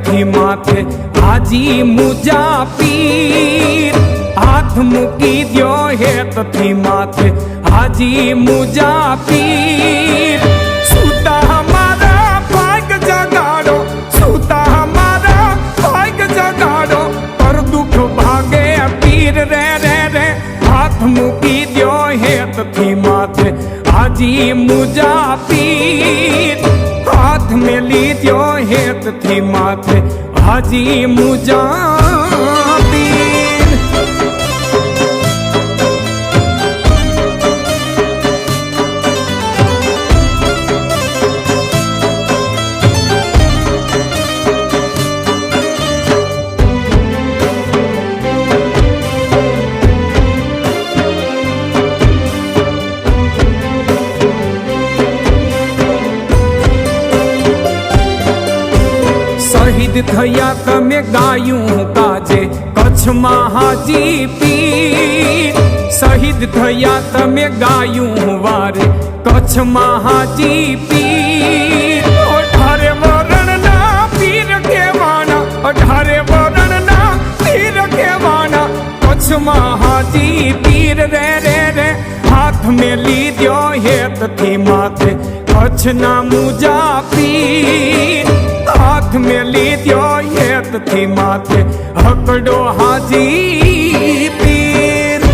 थी माथे हाजी मुजा पीर। हाथ मुकी दियो हेत थी माथे हाजी मुजा पीर। सूता हमारा भाग जगाड़ो, सूता हमारा भाग जगाड़ो, पर दुख भागे पीर रे रे रे। हाथ मुकी दियो हेत थी माथे हाजी मुजा पीर। हाथ में ली दियो हेत थी माथे हाजी मुजा पीर। शहीद थया तमे गायूं काजे कच्छ हाजी पीर। शहीद थया तमे गायूं वारे कच्छ हाजी पीर। 18 वरण ना पीर केवाना, 18 वरण ना पीर केवाना, कच्छ हाजी पीर रे रे रे। हाथ में ली दियो हेत थी माथे कच्छ ना मुजा पीर। हाथ में ली दियो हेत थी माथे हकड़ो हाजी पीर।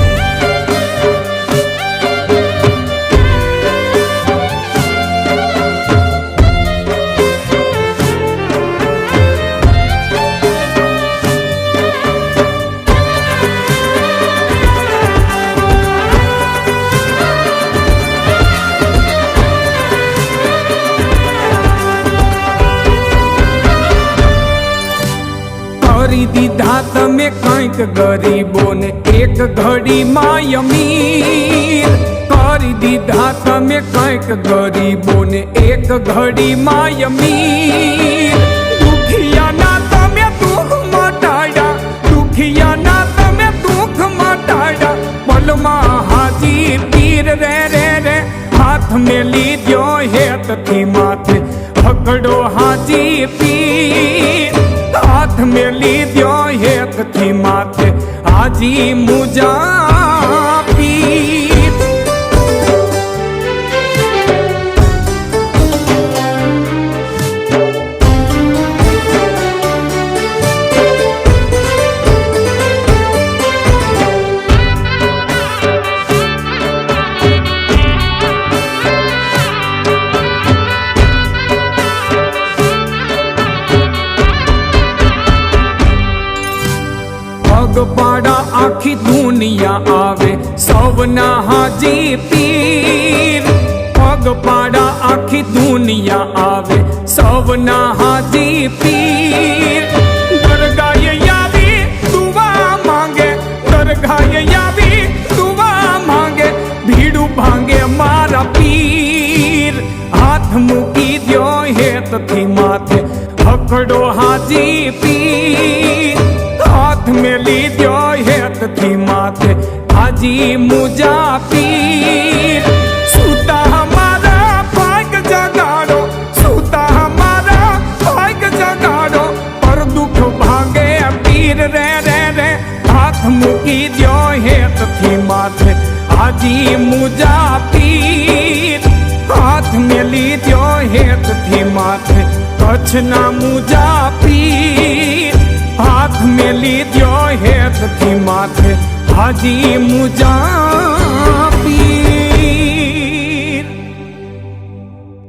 કરી દીધા તમે કંઈક ગરીબોને એક ઘડી માં અમીર। કરી દીધા તમે કંઈક ગરીબોને એક ઘડી માં અમીર। દુખિયાના તમે દુઃખ મટાડ્યા, દુખિયાના તમે દુઃખ મટાડ્યા, પલમાં હાજી પીર રે રે રે। હાથ में ली दियो हेत थी माथे हकड़ो हाजी पीर। हाथ में ली दियो हेत थी माथे हाजी मुजा पीर। पाड़ा आखी दुनिया आवे सवना हाजी पीर। पग पाड़ा आखी दुनिया आवे सवना हाजी पीर। दरगाह यावी दुआ मांगे, दरगाह यावी दुआ मांगे, भीड़ू भांगे मारा पीर। हाथ मुकी दियो हेत थी माथे हकड़ो हाजी पीर। हाथ में ली दियो हेत थी माथे हाजी मुजा पीर। सूता हमारा भाग जगाड़ो, सूता हमारा भाग जगाड़ो, पर दुख भागे पीर रे रे रे। हाथ मुकी दियो हेत थी माथे हाजी मुजा पीर। हाथ में ली दियो हेत थी माथे कच्छ ना मुजा पीर। हाथ में ली दियो हेत थी माथे हाजी मुजा